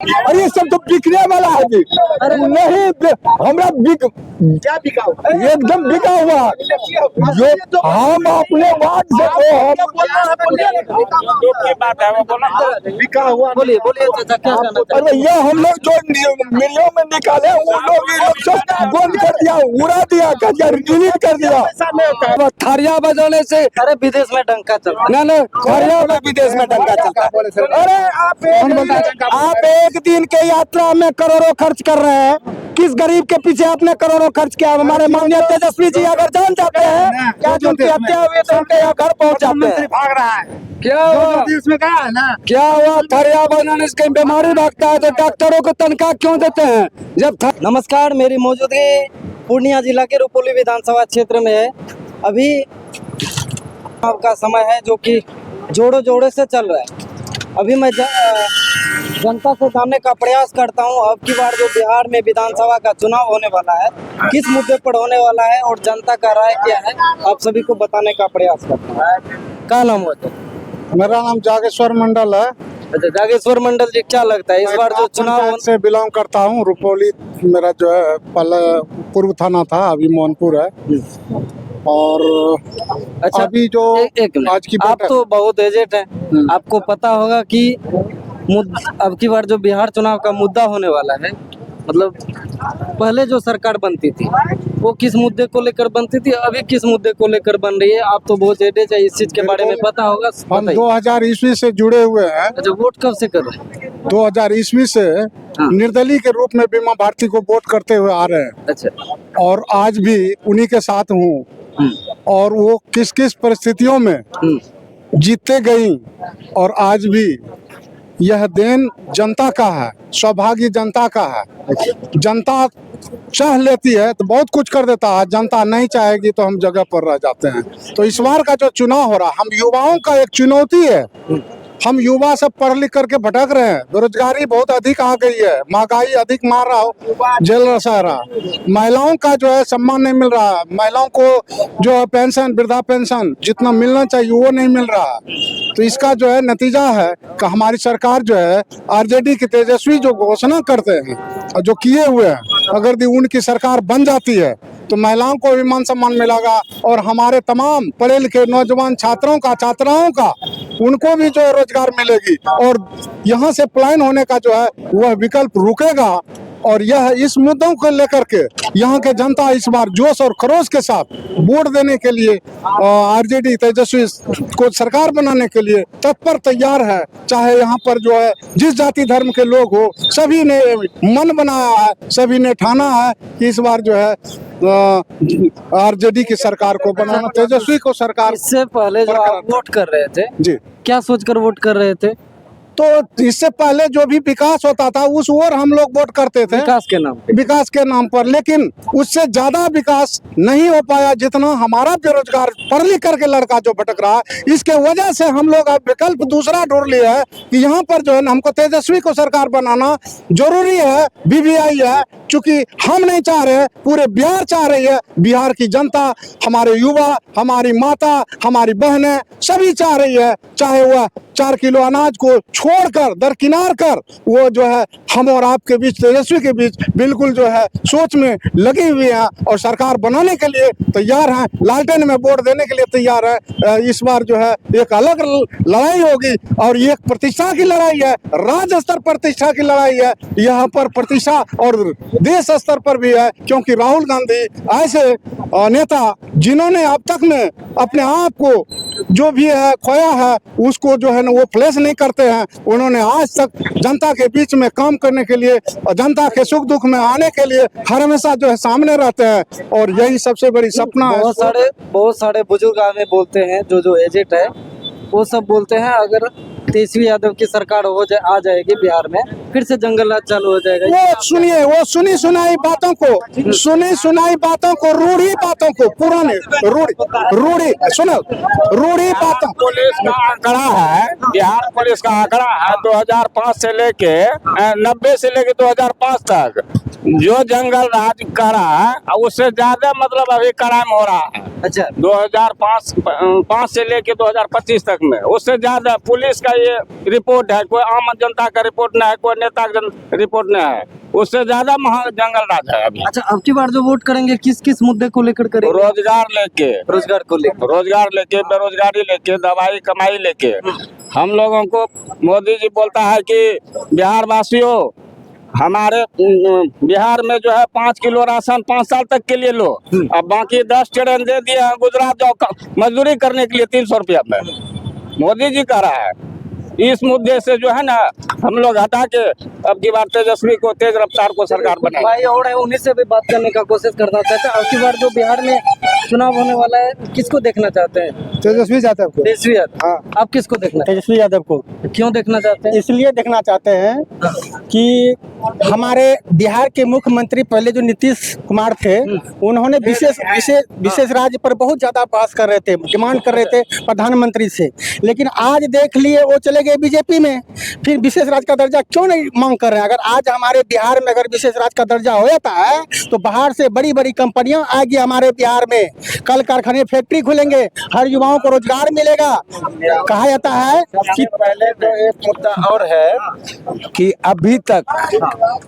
और ये सब तो बिकने वाला है जी। नहीं हमरा बिक क्या बिका हुआ? एकदम बिका हुआ जो हम अपने वार्ड से बिका हुआ बोलिए बोलिए चाचा, क्या कहना चाहते अरे ये हम लोग जो मिलों में निकाले वो लोग ये लोग सब बंद कर दिया, उड़ा दिया, डिलीट कर दिया। थरिया बजाने से हैं? अरे विदेश में डंका चलता है। ना थरिया में विदेश में डंका चलता है। अरे आप एक दिन के यात्रा में करोड़ों खर्च कर रहे हैं, किस गरीब के पीछे आपने करोड़ों खर्च किया? हमारे माननीय तेजस्वी जी अगर जान जाते हैं क्या जो उनकी हत्या हुई तो उनके यहाँ घर पहुँच जाते हैं। भाग रहा है, क्या हुआ? इसमें क्या है ना, क्या हुआ? थरिया बनाने से कहीं बीमारी भागता है तो डॉक्टरों को तनख्वाह क्यों देते हैं? जब नमस्कार, मेरी मौजूदगी पूर्णिया जिला के रुपौली विधानसभा क्षेत्र में है। अभी चुनाव का समय है जो कि जोड़ों जोड़े से चल रहा है। अभी मैं जनता से जानने का प्रयास करता हूं अब की बार जो बिहार में विधानसभा का चुनाव होने वाला है किस मुद्दे पर होने वाला है और जनता का राय क्या है, आप सभी को बताने का प्रयास करता हूं। क्या नाम हुआ? मेरा नाम जागेश्वर मंडल है। अच्छा, जागेश्वर मंडल जी, क्या लगता है इस बार जो चुनाव से बिलोंग करता हूँ। रुपौली मेरा जो है पहले पूर्व थाना था, अभी मोहनपुर है। और अच्छा, अभी जो एक मिनट, आज की आप बैठक- तो बहुत एजेड हैं, आपको पता होगा कि अब की बार जो बिहार चुनाव का मुद्दा होने वाला है, मतलब पहले जो सरकार बनती थी वो किस मुद्दे को लेकर बनती थी, अभी किस मुद्दे को लेकर बन रही है? आप तो बहुत एजेड है, इस चीज के बारे में पता होगा, हम बताइए। 2000 ईस्वी से जुड़े हुए हैं। अच्छा, वोट कब से कर रहे हैं? 2000 ईस्वी से निर्दलीय के रूप में बीमा भारती को वोट करते हुए आ रहे हैं अच्छा, और आज भी उन्हीं के साथ हूँ। और वो किस किस परिस्थितियों में जीतते गई और आज भी यह देन जनता का है, सौभाग्य जनता का है। जनता चाह लेती है तो बहुत कुछ कर देता है, जनता नहीं चाहेगी तो हम जगह पर रह जाते हैं। तो इस बार का जो चुनाव हो रहा, हम युवाओं का एक चुनौती है। हम युवा सब पढ़ लिख करके भटक रहे हैं, बेरोजगारी बहुत अधिक आ गई है, महंगाई अधिक मार रहा हो, जेल रसा रहा, महिलाओं का जो है सम्मान नहीं मिल रहा है, महिलाओं को जो है पेंशन, वृद्धा पेंशन जितना मिलना चाहिए वो नहीं मिल रहा। तो इसका जो है नतीजा है कि हमारी सरकार जो है आरजेडी की तेजस्वी जो घोषणा करते हैं और जो किए हुए हैं, अगर उनकी सरकार बन जाती है तो महिलाओं को भी मान सम्मान मिलेगा और हमारे तमाम पढ़े लिखे नौजवान छात्राओं का उनको भी जो है रोजगार मिलेगी और यहाँ से पलायन होने का जो है वह विकल्प रुकेगा। और यह इस मुद्दों को लेकर के यहाँ के जनता इस बार जोश और खरोश के साथ वोट देने के लिए आरजेडी तेजस्वी को सरकार बनाने के लिए तत्पर तैयार है। चाहे यहाँ पर जो है जिस जाति धर्म के लोग हो, सभी ने मन बनाया है, सभी ने ठाना है कि इस बार जो है आरजेडी की सरकार को बनाना, तेजस्वी को सरकार। इससे पहले जो आप वोट कर रहे थे जी, क्या सोचकर वोट कर रहे थे? तो इससे पहले जो भी विकास होता था उस ओर हम लोग वोट करते थे, विकास के नाम पर, लेकिन उससे ज्यादा विकास नहीं हो पाया जितना हमारा बेरोजगार पढ़ लिख करके लड़का जो भटक रहा है। इसके वजह से हम लोग अब विकल्प दूसरा ढूंढ लिया है कि यहाँ पर जो है हमको तेजस्वी को सरकार बनाना जरूरी है। बीबीआई है, चूंकि हम नहीं चाह रहे, पूरे बिहार चाह रही है, बिहार की जनता, हमारे युवा, हमारी माता, हमारी बहनें सभी चाह रही है। चाहे वह 4 किलो अनाज को छोड़कर दरकिनार कर वो जो है हम और आपके बीच, तेजस्वी के बीच बिल्कुल जो है सोच में लगी हुई है और सरकार बनाने के लिए तैयार हैं, लालटेन में वोट देने के लिए तैयार है। इस बार जो है एक अलग लड़ाई होगी और ये एक प्रतिष्ठा की लड़ाई है, राज्य स्तर प्रतिष्ठा की लड़ाई है, यहाँ पर प्रतिष्ठा और देश स्तर पर भी है, क्योंकि राहुल गांधी ऐसे नेता जिन्होंने अब तक में अपने आप को जो भी है खोया है उसको जो है ना वो फ्लैश नहीं करते हैं। उन्होंने आज तक जनता के बीच में काम करने के लिए, जनता के सुख दुख में आने के लिए हर हमेशा जो है सामने रहते हैं और यही सबसे बड़ी सपना है। बहुत सारे बुजुर्ग आदमी बोलते हैं, जो एजेंट है वो सब बोलते हैं अगर तेजस्वी यादव की सरकार आ जाएगी बिहार में, फिर से जंगल राज चालू हो जाएगा। वो सुनिए, वो सुनी सुनाई बातों को, रूढ़ी बातों को, पुराने रूढ़ी सुनो, रूढ़ी बातों। पुलिस का आंकड़ा है, बिहार पुलिस का आंकड़ा है 2005 से लेके 90 से लेके 2005 तक जो जंगल राज कर रहा है उससे ज्यादा मतलब अभी क्राइम हो रहा है। अच्छा 2005 से लेके 2025 तक में उससे ज्यादा पुलिस का ये रिपोर्ट है, कोई आम जनता का रिपोर्ट नहीं है, कोई नेता का रिपोर्ट नहीं है, उससे ज्यादा जंगल राज है अभी। अच्छा, अब की बार जो वोट करेंगे किस किस मुद्दे को लेकर करेंगे? रोजगार लेके, रोजगार को लेकर। रोजगार लेके, बेरोजगारी लेके, दवाई कमाई लेके। हम लोगों को मोदी जी बोलता है कि बिहार वासियों, हमारे बिहार में जो है 5 किलो राशन 5 साल तक के लिए लो, अब बाकी 10 ट्रेन दे दिए हैं, गुजरात जाओ मजदूरी करने के लिए 300 रुपया में। मोदी जी कह रहा है। इस मुद्दे से जो है ना हम लोग हटा के अब की बार तेजस्वी को, तेज रफ्तार को सरकार बनाए। भाई और है, उन्हीं से भी बात करने का कोशिश करना चाहते हैं। अब की बार जो बिहार में चुनाव होने वाला है, किसको देखना चाहते हैं? तेजस्वी यादव को। तेजस्वी यादव। हाँ। आप किसको देखना? तेजस्वी यादव को क्यों देखना चाहते हैं? इसलिए देखना चाहते हैं कि हमारे बिहार के मुख्यमंत्री पहले जो नीतीश कुमार थे, उन्होंने विशेष राज्य पर बहुत ज्यादा बात कर रहे थे, डिमांड कर रहे थे प्रधानमंत्री से। लेकिन आज देख लिए वो चले गए बीजेपी में, फिर विशेष राज्य का दर्जा क्यों नहीं मांग कर रहे हैं? अगर आज हमारे बिहार में अगर विशेष राज्य का दर्जा हो जाता है तो बाहर से बड़ी बड़ी कंपनियां आएगी हमारे बिहार में, कल कारखाने फैक्ट्री खुलेंगे, हर युवाओं को रोजगार मिलेगा। कहा जाता है कि पहले तो एक मुद्दा और है कि अभी तक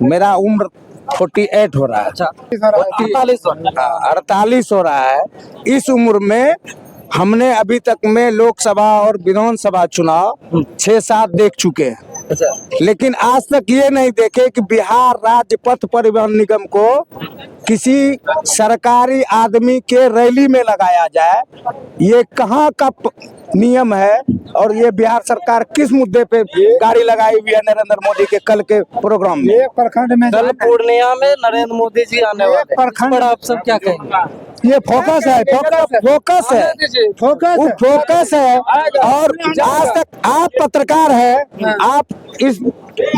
मेरा उम्र 48 हो रहा है। अच्छा 48 48 हो रहा है। इस उम्र में हमने अभी तक में लोकसभा और विधानसभा चुनाव 6-7 देख चुके हैं, अच्छा लेकिन आज तक ये नहीं देखे कि बिहार राज्य पथ परिवहन निगम को किसी सरकारी आदमी के रैली में लगाया जाए। ये कहाँ का नियम है और ये बिहार सरकार किस मुद्दे पे गाड़ी लगाई हुई है नरेंद्र मोदी के कल के प्रोग्राम में? एक प्रखंड में कल पूर्णिया में नरेंद्र मोदी जी आने वाले हैं। इस पर आप सब क्या कहेंगे? ये फोकस है, फोकस है। और आज तक आप पत्रकार है, आप इस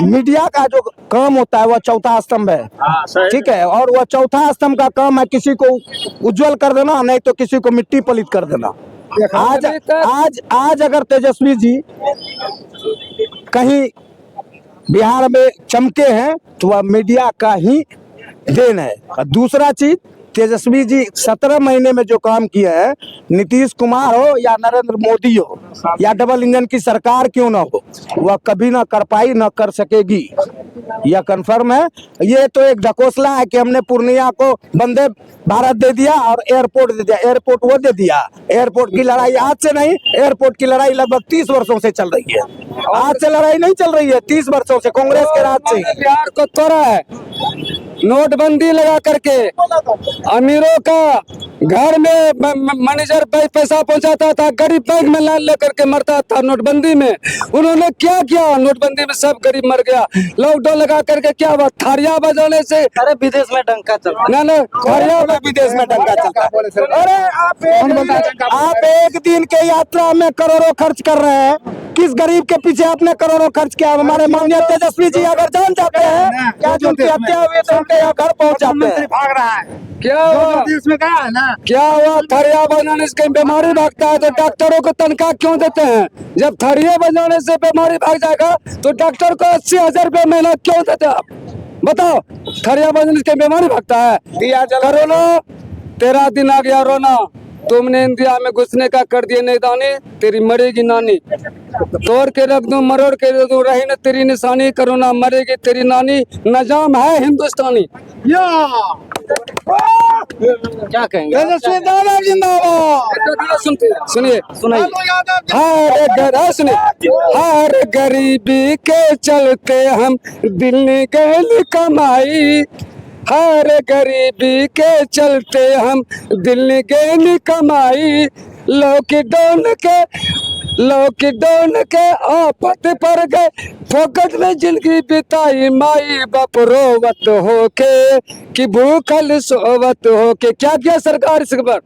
मीडिया का जो काम होता है वह चौथा स्तंभ है, ठीक है, और वह चौथा स्तंभ का काम है किसी को उज्जवल कर देना, नहीं तो किसी को मिट्टी पलित कर देना। आज अगर तेजस्वी जी कहीं बिहार में चमके हैं तो वह मीडिया का ही देन है। और दूसरा चीज, तेजस्वी जी 17 महीने में जो काम किया है, नीतीश कुमार हो या नरेंद्र मोदी हो या डबल इंजन की सरकार क्यों ना हो, वह कभी ना कर पाई, ना कर सकेगी, यह कंफर्म है। ये तो एक ढकोसला है कि हमने पूर्णिया को वंदे भारत दे दिया और एयरपोर्ट दे दिया। एयरपोर्ट वो दे दिया। एयरपोर्ट की लड़ाई आज से नहीं, एयरपोर्ट की लड़ाई लगभग 30 वर्षों से चल रही है। आज से लड़ाई नहीं चल रही है, 30 वर्षों से, कांग्रेस के राज से। बिहार को तोड़ा है, नोटबंदी लगा करके अमीरों का घर में मैनेजर पैसा पहुंचाता था, गरीब बैंक में लाइन लेकर के मरता था। नोटबंदी में उन्होंने क्या किया? नोटबंदी में सब गरीब मर गया। लॉकडाउन लगा करके क्या हुआ? थारिया बजाने से, अरे विदेश में डंका चल रहा है। ना थारिया विदेश में डंका चलता है। अरे आप एक दिन के यात्रा में करोड़ों खर्च कर रहे हैं, किस गरीब के पीछे आपने करोड़ों खर्च किया? हमारे माननीय तेजस्वी जी अगर जान जाते हैं क्या जो उनकी हत्या हुई तो उनके यहाँ घर पहुँच जाते हैं। भाग रहा है, क्या हुआ? इसमें कहा है ना, क्या हुआ? थरिया बजाने से बीमारी भागता है तो डॉक्टरों को तनख्वाह क्यों देते हैं? जब थरिया बजाने से बीमारी भाग जाएगा तो डॉक्टर को 80,000 रुपये महीना क्यों देते आप? बताओ, थरिया बजाने से बीमारी भागता है? कोरोना 13 दिन आ गया रोना, तुमने इंडिया में घुसने का कर दिया नैदानी, तेरी मरेगी नानी। तोड़ के रख दूं, मरोड़ के रख दूं, रही न तेरी निशानी, कोरोना मरेगी तेरी नानी, नजाम है हिंदुस्तानी। क्या कहेंगे? तेजस्वी दादा जिंदाबाद। सुनिए सुनाइए। सुनिए, हर गरीबी के चलते हम दिल्ली गए कमाई, हर गरीबी के चलते हम दिल्ली गए कमाई। लॉकडाउन के आफत पर गए, फोकट में जिंदगी बिताई, माई बाप रोवत होके कि भूखल सोवत होके। क्या किया सरकार इस पर?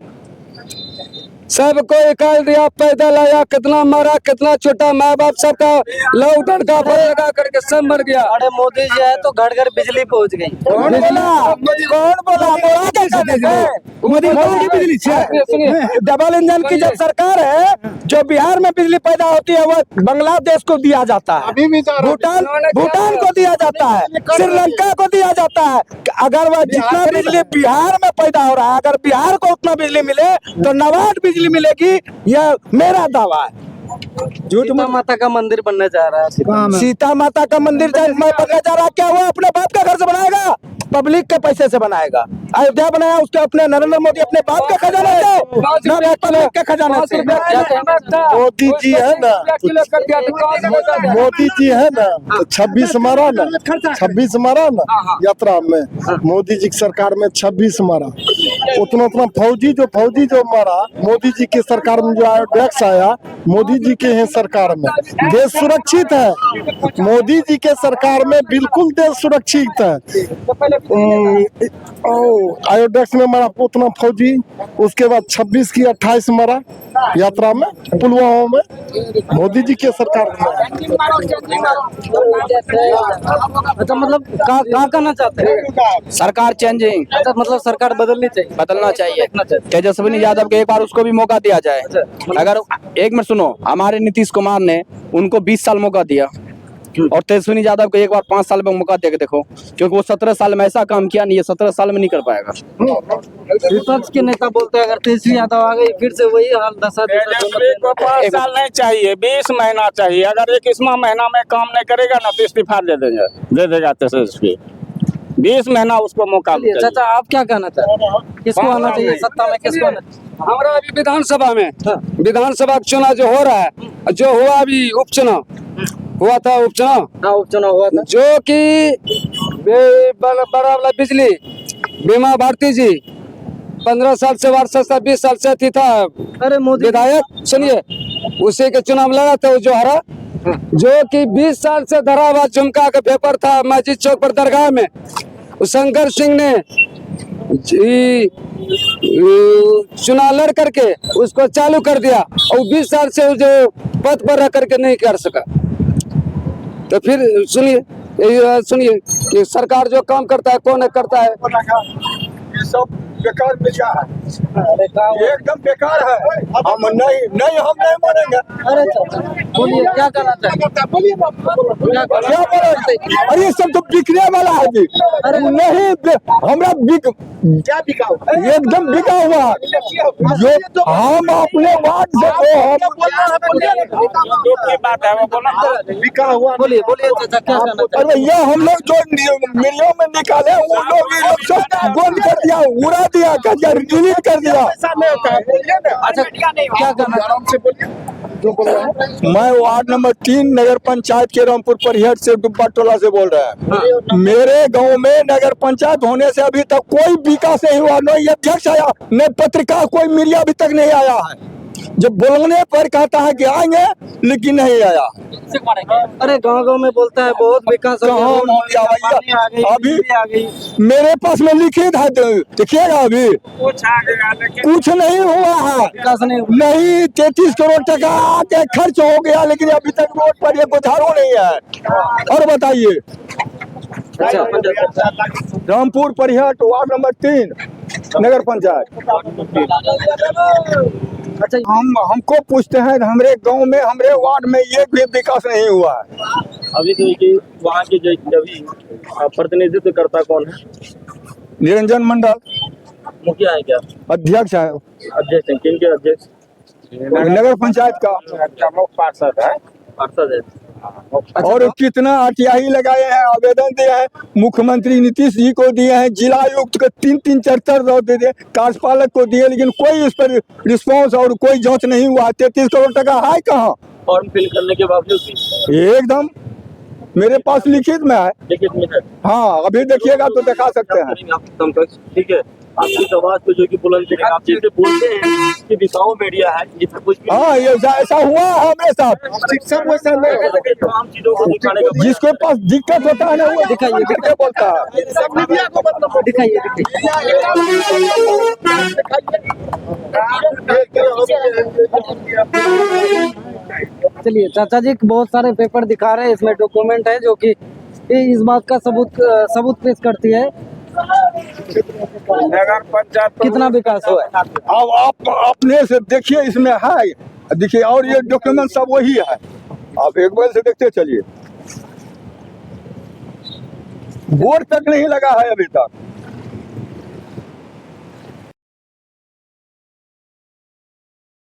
सबको निकाल दिया, पैदल आया, कितना मारा, कितना छोटा माँ बाप सबका लॉकडाउन का भर लगा करके सब मर गया। अरे मोदी जी है तो घर घर बिजली पहुंच गई। कौन बोला मोदी की बिजली से डबल इंजन की जब सरकार है, जो बिहार में बिजली पैदा होती है वो बांग्लादेश को दिया जाता है, अभी भी जा रहे हैं। भूटान को दिया जाता है, श्रीलंका को दिया जाता है। अगर वह जितना बिजली बिहार में पैदा हो रहा है, अगर बिहार को उतना बिजली मिले तो नवाट बिजली मिलेगी, यह मेरा दावा है। सीता माता का मंदिर बनने जा रहा है। सीता माता का मंदिर बनने जा रहा है, क्या वो अपने बाप का घर से बनाएगा? पब्लिक के पैसे से बनाएगा। अयोध्या बनाया उसके अपने नरेंद्र मोदी अपने बाप के खजाने से, पब्लिक के खजाने से। मोदी जी है ना, मोदी जी है ना, तो 26 मारा ना, 26 मारा ना यात्रा में, मोदी जी की सरकार में 26 मारा। उतना फौजी जो मारा, मोदी जी की सरकार में जो टैक्स आया, मोदी जी के हैं सरकार में देश सुरक्षित है। मोदी जी के सरकार में बिल्कुल देश सुरक्षित है। आयोडेक्स में मारा उतना फौजी, उसके बाद 26 की 28 मारा यात्रा में पुलवामा में, मोदी जी के सरकार में। अच्छा, मतलब कहाँ कहना चाहते हैं? सरकार चेंजिंग, अच्छा, मतलब सरकार बदलनी चाहिए। बदलना चाहिए। तेजस्वी यादव के एक बार उसको भी मौका दिया जाए। अगर एक मिनट सुनो, हमारे नीतीश कुमार ने उनको 20 साल मौका दिया और तेजस्वी यादव को एक बार 5 साल में मौका दे के देखो, क्योंकि वो 17 साल में ऐसा काम किया नहीं है, 17 साल में नहीं कर पाएगा। विपक्ष के नेता बोलते हैं अगर तेजस्वी यादव आ गई फिर से वही हाल दशा। तेजस्वी को 5 साल नहीं चाहिए, 20 महीना चाहिए। अगर 21वां महीना में काम नहीं करेगा ना तो इस्तीफा दे देगा तेजस्वी। 20 महीना उसको मौका चाहिए। चाचा, आप क्या कहना चाहते हैं? किसको आना चाहिए सत्ता में, किसको आना चाहिए? हमारा अभी विधानसभा में विधानसभा चुनाव जो हो रहा है, जो हुआ अभी उपचुनाव हुआ था, उपचुनाव हाँ, उपचुनाव हुआ था। जो कि बड़ा वाला बिजली बीमा भारती जी 15 साल से वार्षिक 20 साल से थी था अरे मोदी विधायक, सुनिए, उसी के चुनाव लड़ा था, वो जो हरा, जो कि 20 साल से धरा हुआ झुमका का पेपर था मस्जिद चौक पर दरगाह में, शंकर सिंह ने चुनाव लड़ करके उसको चालू कर दिया और 20 साल से जो पद पर रह करके नहीं कर सका। तो फिर सुनिए कि सरकार जो काम करता है कौन करता है? ये सब बेकार मिला है, एकदम बेकार है। हम नहीं मानेंगे। अरे चाचा बोलिए, क्या कहना चाहते हैं? क्या बोले? अरे ये सब तो बिकने वाला है जी। अरे नहीं, हमरा क्या बिका हुआ? एकदम बिका हुआ है। जो हम अपने वार्ड से दुख की बात है वो बोला। बिका हुआ बोलिए चाचा, क्या कहना चाहते हैं? अरे ये हम लोग जो मिलियों में निकाले, वो लोग ये लोग सब बंद कर दिया, उड़ा दिया, डिलीट कर दिया। अच्छा, क्या कहना चाहते हैं? मैं वार्ड नंबर 3 नगर पंचायत के रामपुर परिहट से डुब्बा टोला से बोल रहा है। मेरे गांव में नगर पंचायत होने से अभी तक कोई विकास नहीं हुआ, न अध्यक्ष आया, न पत्रिका, कोई मीडिया अभी तक नहीं आया है। जब बोलने पर कहता है कि आएंगे, लेकिन नहीं आया। अरे गांव में बोलता है बहुत विकास हो गया, भैया आ गई, अभी बिजली आ गई। मेरे पास में लिखित है, देखिएगा, अभी कुछ नहीं हुआ है। विकास नहीं हुआ। नहीं, 33 करोड़ टका आके खर्च हो गया, लेकिन अभी तक रोड पर एक झाड़ू नहीं है। और बताइए, रामपुर परिहट वार्ड नंबर 3 नगर पंचायत। अच्छा, हमको पूछते हैं, हमारे गांव में, हमारे वार्ड में ये भी विकास नहीं हुआ है। अभी देखिए वहाँ के जो अभी प्रतिनिधित्व करता कौन है? निरंजन मंडल मुखिया है क्या? अध्यक्ष है, अध्यक्ष हैं, किन के अध्यक्ष? नगर पंचायत का। पार्षद है। और कितना आरटीआई लगाए हैं, आवेदन दिए हैं, मुख्यमंत्री नीतीश जी को दिए हैं, जिला आयुक्त को 3-3 4-4 दे दिए, कार्यपालक को दिए, लेकिन कोई इस पर रिस्पांस और कोई जांच नहीं हुआ। 33 करोड़ टका है कहाँ? फॉर्म फिल करने के बावजूद भी एकदम मेरे पास लिखित में है। लिखित में है। हाँ, अभी देखिएगा तो दिखा सकते हैं। आपकी समकक्ष, ठीक है। आपकी आवाज पे जो कि बुलंद करेगा, आप जैसे बोलते हैं कि दिखाओ मीडिया है, जिससे कुछ भी हाँ, ये ऐसा हुआ है हमारे साथ। शिक्षक वैसा नहीं, तमाम चीजों को दिखाने का जिसके पास दिक्कत होता है ना वो दिखाइए, दिखाइए बोलता है। दिखाइए चलिए, चाचा जी बहुत सारे पेपर दिखा रहे हैं, इसमें डॉक्यूमेंट है जो कि इस बात का सबूत पेश करती है नगर पंचायत कितना विकास हुआ है। अब आप अपने से देखिए, इसमें है, देखिए, और ये डॉक्यूमेंट सब वही है। आप एक बार से देखते चलिए, बोर्ड तक नहीं लगा है अभी तक।